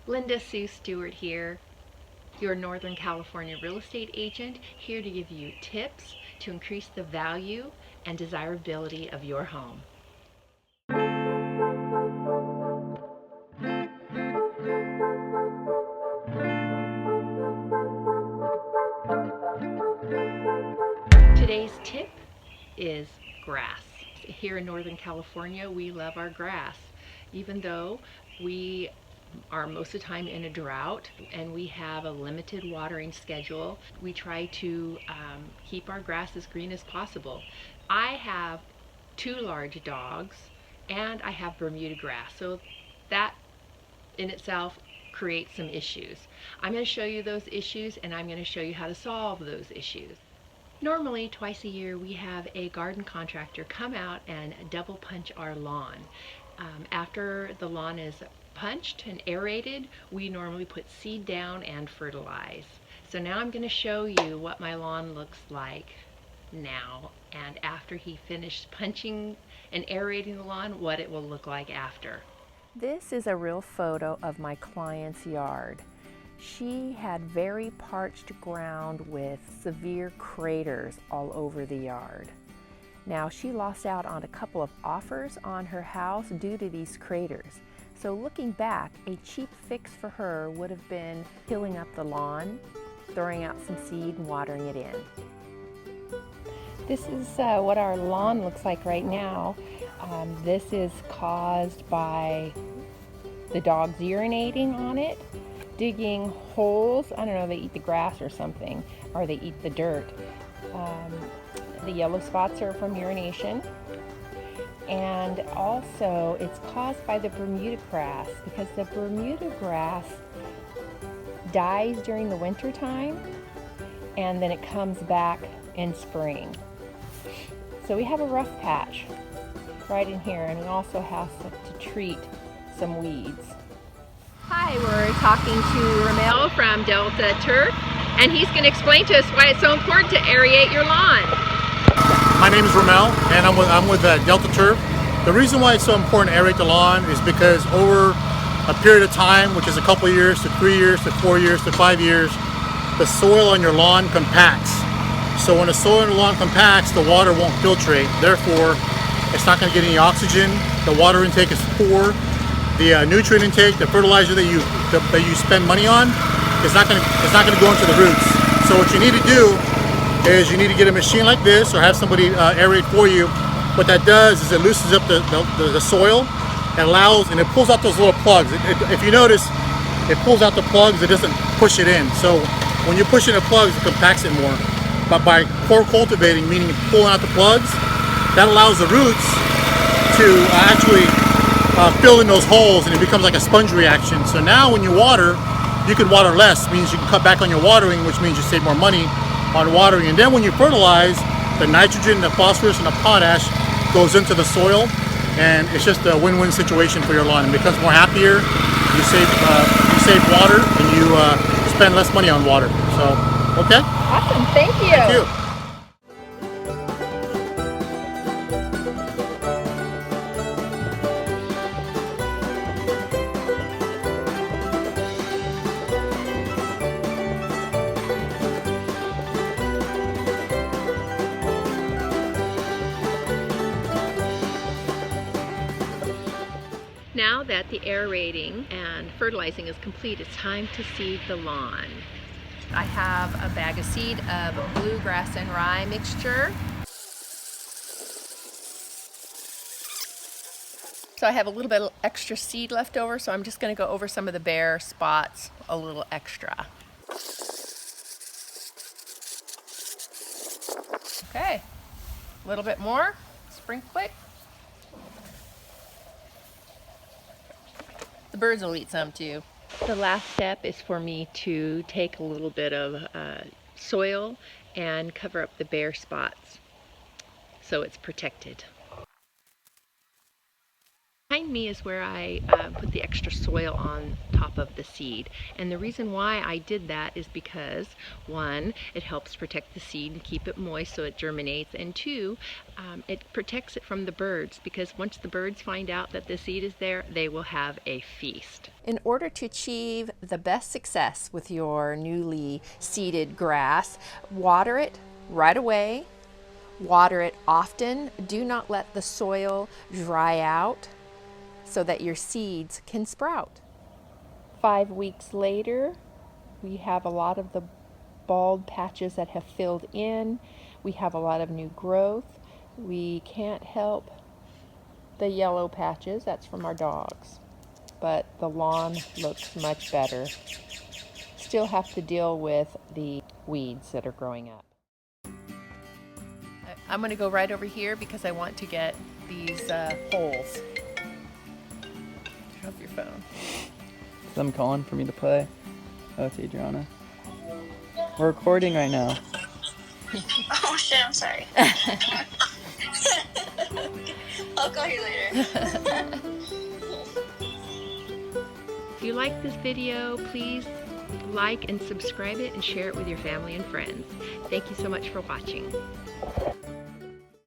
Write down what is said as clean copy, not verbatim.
Linda Sue Stewart here, your Northern California real estate agent, here to give you tips to increase the value and desirability of your home. Today's tip is grass. Here in Northern California, we love our grass, even though we are most of the time in a drought and we have a limited watering schedule. We try to keep our grass as green as possible. I have two large dogs and I have Bermuda grass, so that in itself creates some issues. I'm going to show you those issues and I'm going to show you how to solve those issues. Normally, twice a year, we have a garden contractor come out and double punch our lawn. After the lawn is punched and aerated, we normally put seed down and fertilize. So now I'm going to show you what my lawn looks like now, and after he finished punching and aerating the lawn, what it will look like after. This is a real photo of my client's yard. She had very parched ground with severe craters all over the yard. Now, she lost out on a couple of offers on her house due to these craters. So looking back, a cheap fix for her would have been tilling up the lawn, throwing out some seed and watering it in. This is what our lawn looks like right now. This is caused by the dogs urinating on it, digging holes. I don't know, they eat the grass or something, or they eat the dirt. The yellow spots are from urination. And also it's caused by the Bermuda grass, because the Bermuda grass dies during the winter time and then it comes back in spring. So we have a rough patch right in here, and we also have to treat some weeds. Hi, we're talking to Rommel from Delta Turf, and he's going to explain to us why it's so important to aerate your lawn. My name is Rommel, and I'm with Delta Turf. The reason why it's so important to aerate the lawn is because over a period of time, which is a couple of years to 3 years to 4 years to 5 years, the soil on your lawn compacts. So when the soil on the lawn compacts, the water won't filtrate. Therefore, it's not going to get any oxygen. The water intake is poor. The nutrient intake, the fertilizer that you spend money on, it's not going to go into the roots. So what you need to do is you need to get a machine like this, or have somebody aerate for you. What that does is it loosens up the soil, and it pulls out those little plugs. If you notice, it pulls out the plugs. It doesn't push it in. So when you push in the plugs, it compacts it more. But by core cultivating, meaning pulling out the plugs, that allows the roots to actually fill in those holes, and it becomes like a sponge reaction. So now when you water, you can water less. It means you can cut back on your watering, which means you save more money on watering. And then when you fertilize, the nitrogen, the phosphorus, and the potash goes into the soil, and it's just a win-win situation for your lawn. It becomes more happier. You save water, and you spend less money on water. So, okay. Awesome, thank you. Thank you. Now that the aerating and fertilizing is complete, it's time to seed the lawn. I have a bag of seed of bluegrass and rye mixture. So I have a little bit of extra seed left over, so I'm just going to go over some of the bare spots a little extra. Okay, a little bit more, sprinkle it. The birds will eat some too. The last step is for me to take a little bit of soil and cover up the bare spots so it's protected. Behind me is where I put the extra soil on top of the seed. And the reason why I did that is because, one, it helps protect the seed and keep it moist so it germinates, and two, it protects it from the birds, because once the birds find out that the seed is there, they will have a feast. In order to achieve the best success with your newly seeded grass, water it right away. Water it often. Do not let the soil dry out so that your seeds can sprout. 5 weeks later, we have a lot of the bald patches that have filled in. We have a lot of new growth. We can't help the yellow patches. That's from our dogs. But the lawn looks much better. Still have to deal with the weeds that are growing up. I'm going to go right over here because I want to get these holes. Turn off your phone. Is them calling for me to play? Oh, it's Adriana. We're recording right now. Oh shit, I'm sorry. I'll call you later. If you like this video, please like and subscribe it and share it with your family and friends. Thank you so much for watching.